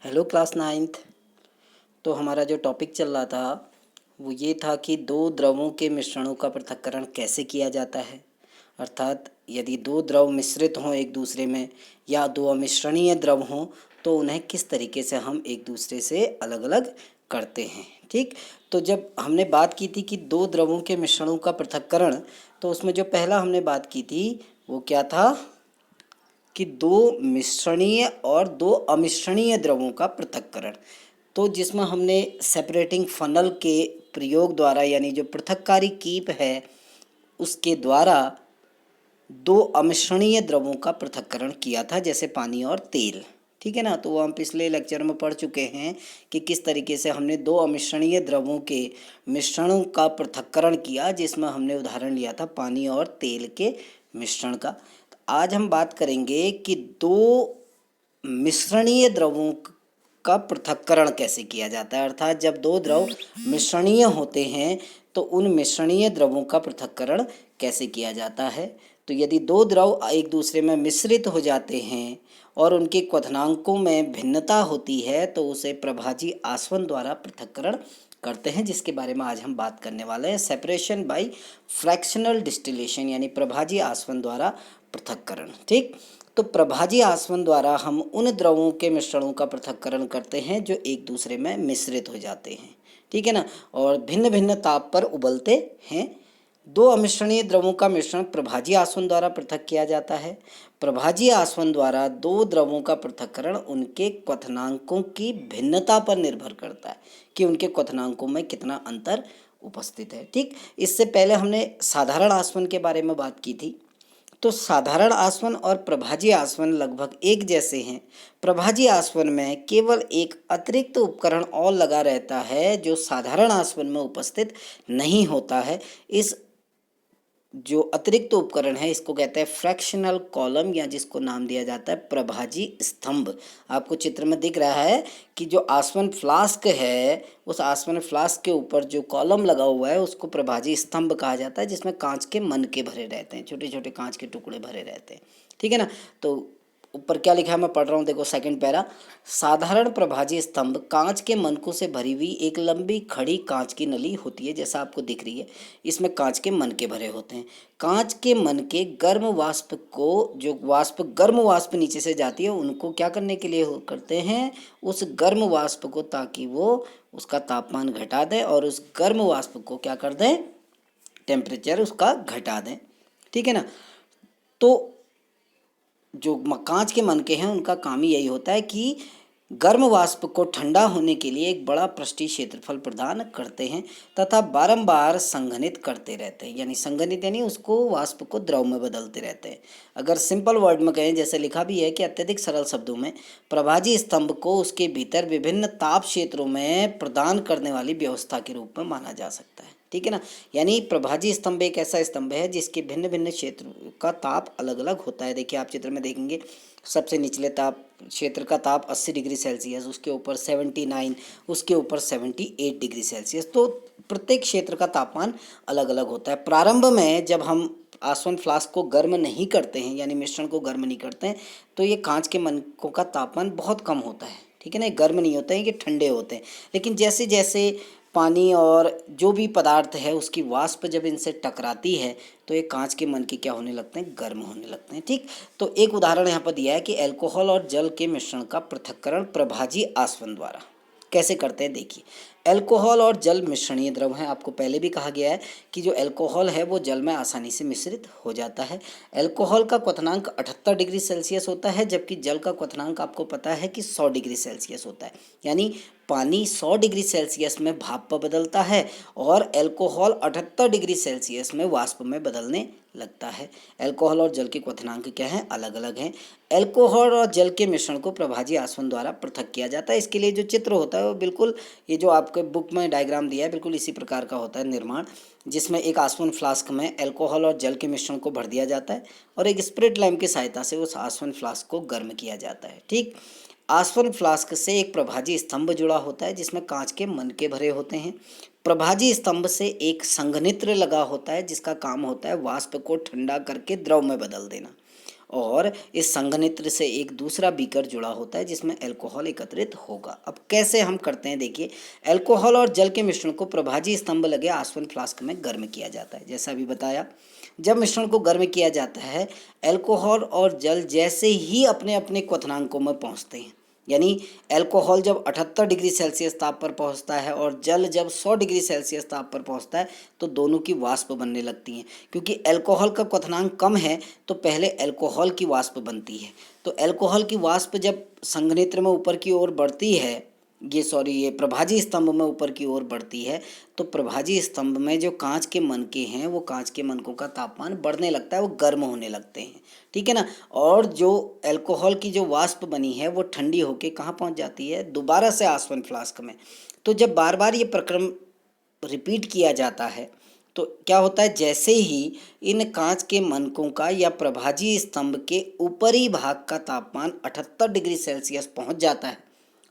Hello class ninth. तो हमारा जो टॉपिक चल रहा था वो ये था कि दो द्रवों के मिश्रणों का पृथक्करण कैसे किया जाता है। अर्थात यदि दो द्रव मिश्रित हों एक दूसरे में या दो अमिश्रणीय द्रव हों तो उन्हें किस तरीके से हम एक दूसरे से अलग अलग करते हैं। ठीक, तो जब हमने बात की थी कि दो द्रवों के मिश्रणों का पृथक्करण, तो उसमें जो पहला हमने बात की थी वो क्या था कि दो मिश्रणीय और दो अमिश्रणीय द्रवों का पृथक्करण। तो जिसमें हमने सेपरेटिंग फनल के प्रयोग द्वारा यानी जो पृथक्कारी कीप है उसके द्वारा दो अमिश्रणीय द्रवों का पृथक्करण किया था, जैसे पानी और तेल। ठीक है ना, तो वो हम पिछले लेक्चर में पढ़ चुके हैं कि किस तरीके से हमने दो अमिश्रणीय द्रवों के मिश्रणों का पृथक्करण किया, जिसमें हमने उदाहरण लिया था पानी और तेल के मिश्रण का। तो आज हम बात करेंगे कि दो मिश्रणीय द्रवों का पृथक्करण कैसे किया जाता है। अर्थात जब दो द्रव मिश्रणीय होते हैं तो उन मिश्रणीय द्रवों का पृथक्करण कैसे किया जाता है। तो यदि दो द्रव एक दूसरे में मिश्रित हो जाते हैं और उनके क्वथनांकों में भिन्नता होती है तो उसे प्रभाजी आसवन द्वारा पृथक्करण करते हैं, जिसके बारे में आज हम बात करने वाले हैं। सेपरेशन बाय फ्रैक्शनल डिस्टिलेशन यानी प्रभाजी आसवन द्वारा पृथक्करण। ठीक, तो प्रभाजी आसवन द्वारा हम उन द्रवों के मिश्रणों का पृथक्करण करते हैं जो एक दूसरे में मिश्रित हो जाते हैं। ठीक है ना, और भिन्न भिन्न ताप पर उबलते हैं। दो अमिश्रणीय द्रवों का मिश्रण प्रभाजी आसवन द्वारा पृथक किया जाता है। प्रभाजी आसवन द्वारा दो द्रवों का पृथक्करण उनके क्वथनांकों की भिन्नता पर निर्भर करता है कि उनके क्वथनांकों में कितना अंतर उपस्थित है। ठीक, इससे पहले हमने साधारण आसवन के बारे में बात की थी। तो साधारण आसवन और प्रभाजी आसवन लगभग एक जैसे हैं। प्रभाजी आसवन में केवल एक अतिरिक्त उपकरण और लगा रहता है जो साधारण आसवन में उपस्थित नहीं होता है। इस जो अतिरिक्त उपकरण है इसको कहते हैं फ्रैक्शनल कॉलम या जिसको नाम दिया जाता है प्रभाजी स्तंभ। आपको चित्र में दिख रहा है कि जो आसवन फ्लास्क है उस आसवन फ्लास्क के ऊपर जो कॉलम लगा हुआ है उसको प्रभाजी स्तंभ कहा जाता है, जिसमें कांच के मनके भरे रहते हैं, छोटे छोटे कांच के टुकड़े भरे रहते हैं। ठीक है ना, तो ऊपर क्या लिखा है मैं पढ़ रहा हूँ, देखो सेकंड पैरा। साधारण प्रभाजी स्तंभ कांच के मनकों से भरी हुई एक लंबी खड़ी कांच की नली होती है, जैसा आपको दिख रही है। इसमें कांच के मनके भरे होते हैं। कांच के मनके गर्म वाष्प को, जो वाष्प गर्म वाष्प नीचे से जाती है उनको क्या करने के लिए करते हैं, उस गर्म वाष्प को, ताकि वो उसका तापमान घटा दें और उस गर्म वाष्प को क्या कर दें, टेम्परेचर उसका घटा दें। ठीक है ना, तो जो कांच के मनके हैं उनका काम ही यही होता है कि गर्म वाष्प को ठंडा होने के लिए एक बड़ा पृष्ठीय क्षेत्रफल प्रदान करते हैं तथा बारंबार संघनित करते रहते हैं। यानी संघनित यानी उसको वाष्प को द्रव में बदलते रहते हैं। अगर सिंपल वर्ड में कहें, जैसे लिखा भी है कि अत्यधिक सरल शब्दों में प्रभाजी स्तंभ को उसके भीतर विभिन्न ताप क्षेत्रों में प्रदान करने वाली व्यवस्था के रूप में माना जा सकता है। ठीक है ना, यानी प्रभाजी स्तंभ एक ऐसा स्तंभ है जिसके भिन्न भिन्न क्षेत्र का ताप अलग अलग होता है। देखिए आप चित्र में देखेंगे, सबसे निचले ताप क्षेत्र का ताप 80 डिग्री सेल्सियस, उसके ऊपर 79, उसके ऊपर 78 डिग्री सेल्सियस। तो प्रत्येक क्षेत्र का तापमान अलग अलग होता है। प्रारंभ में जब हम आसवन फ्लास्क को गर्म नहीं करते हैं यानी मिश्रण को गर्म नहीं करते हैं तो ये कांच के मनकों का तापमान बहुत कम होता है। ठीक है ना, गर्म नहीं होते हैं, ये ठंडे होते हैं। लेकिन जैसे जैसे पानी और जो भी पदार्थ है उसकी वाष्प जब इनसे टकराती है तो ये कांच के मनके क्या होने लगते हैं, गर्म होने लगते हैं। ठीक, तो एक उदाहरण यहाँ पर दिया है कि अल्कोहल और जल के मिश्रण का पृथक्करण प्रभाजी आसवन द्वारा कैसे करते हैं। देखिए, अल्कोहल और जल मिश्रणीय द्रव हैं। आपको पहले भी कहा गया है कि जो अल्कोहल है वो जल में आसानी से मिश्रित हो जाता है। अल्कोहल का क्वथनांक 78 डिग्री सेल्सियस होता है, जबकि जल का क्वथनांक आपको पता है कि 100 डिग्री सेल्सियस होता है। यानी पानी 100 डिग्री सेल्सियस में भाप पर बदलता है और अल्कोहल 78 डिग्री सेल्सियस में वाष्प में बदलने लगता है। अल्कोहल और जल के क्वथनांक क्या हैं, अलग अलग हैं। अल्कोहल और जल के मिश्रण को प्रभाजी आसवन द्वारा पृथक किया जाता है। इसके लिए जो चित्र होता है वो बिल्कुल ये जो आपके बुक में डायग्राम दिया है बिल्कुल इसी प्रकार का होता है निर्माण, जिसमें एक आसवन फ्लास्क में अल्कोहल और जल के मिश्रण को भर दिया जाता है और एक स्प्रिट लैंप की सहायता से उस आसवन फ्लास्क को गर्म किया जाता है। ठीक, आसवन फ्लास्क से एक प्रभाजी स्तंभ जुड़ा होता है जिसमें कांच के मनके भरे होते हैं। प्रभाजी स्तंभ से एक संघनित्र लगा होता है जिसका काम होता है वाष्प को ठंडा करके द्रव में बदल देना। और इस संघनित्र से एक दूसरा बीकर जुड़ा होता है जिसमें अल्कोहल एकत्रित होगा। अब कैसे हम करते हैं, देखिए, अल्कोहल और जल के मिश्रण को प्रभाजी स्तंभ लगे आसवन फ्लास्क में गर्म किया जाता है। जैसा अभी बताया, जब मिश्रण को गर्म किया जाता है, अल्कोहल और जल जैसे ही अपने अपने क्वथनांकों में पहुंचते हैं, यानी अल्कोहल जब 78 डिग्री सेल्सियस ताप पर पहुंचता है और जल जब 100 डिग्री सेल्सियस ताप पर पहुंचता है, तो दोनों की वाष्प बनने लगती हैं। क्योंकि अल्कोहल का क्वथनांक कम है तो पहले अल्कोहल की वाष्प बनती है। तो अल्कोहल की वाष्प जब संघनित्र में ऊपर की ओर बढ़ती है, ये प्रभाजी स्तंभ में ऊपर की ओर बढ़ती है, तो प्रभाजी स्तंभ में जो कांच के मनके हैं, वो कांच के मनकों का तापमान बढ़ने लगता है, वो गर्म होने लगते हैं, ठीक है ना। और जो अल्कोहल की जो वाष्प बनी है वो ठंडी होके कहाँ पहुँच जाती है, दोबारा से आसवन फ्लास्क में। तो जब बार बार ये प्रक्रम रिपीट किया जाता है तो क्या होता है, जैसे ही इन कांच के मनकों का या प्रभाजी स्तंभ के ऊपरी भाग का तापमान 78 डिग्री सेल्सियस पहुंच जाता है।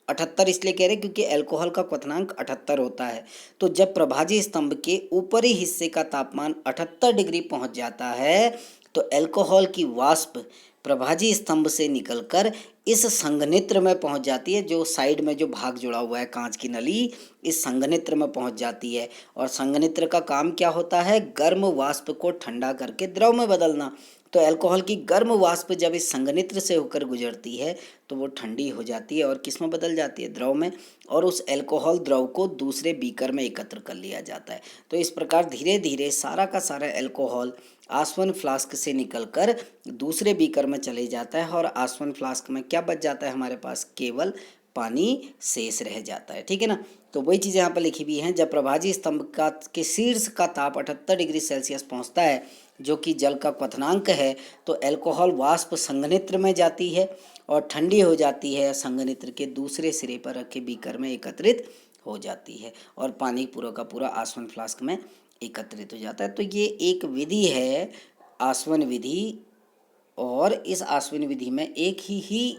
78 इसलिए कह रहे हैं क्योंकि अल्कोहल का क्वथनांक 78 होता है। तो जब प्रभाजी स्तंभ के ऊपरी हिस्से का तापमान 78 डिग्री पहुंच जाता है, तो अल्कोहल की वाष्प प्रभाजी स्तंभ से निकलकर इस संघनित्र में पहुंच जाती है। जो साइड में जो भाग जुड़ा हुआ है कांच की नली, इस संघनित्र में पहुंच जाती है। और संघनित्र का काम क्या होता है, गर्म वाष्प को ठंडा करके द्रव में बदलना। तो अल्कोहल की गर्म वाष्प जब इस संघनित्र से होकर गुजरती है तो वो ठंडी हो जाती है और किस में बदल जाती है, द्रव में। और उस अल्कोहल द्रव को दूसरे बीकर में एकत्र कर लिया जाता है। तो इस प्रकार धीरे धीरे सारा का सारा अल्कोहल आसवन फ्लास्क से निकलकर दूसरे बीकर में चले जाता है और आसवन फ्लास्क में क्या बच जाता है हमारे पास, केवल पानी शेष रह जाता है, ठीक है ना। तो वही चीज़ यहाँ पर लिखी हुई हैं, जब प्रभाजी स्तंभ का के शीर्ष का ताप 78 डिग्री सेल्सियस पहुँचता है, जो कि जल का क्वथनांक है, तो अल्कोहल वाष्प संघनित्र में जाती है और ठंडी हो जाती है, संघनित्र के दूसरे सिरे पर रखे बीकर में एकत्रित हो जाती है और पानी पूरा का पूरा आसवन फ्लास्क में एकत्रित हो जाता है। तो ये एक विधि है आसवन विधि, और इस आसवन विधि में एक ही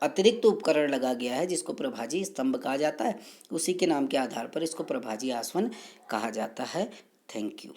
अतिरिक्त उपकरण लगा गया है जिसको प्रभाजी स्तंभ कहा जाता है। उसी के नाम के आधार पर इसको प्रभाजी आसवन कहा जाता है। Thank you.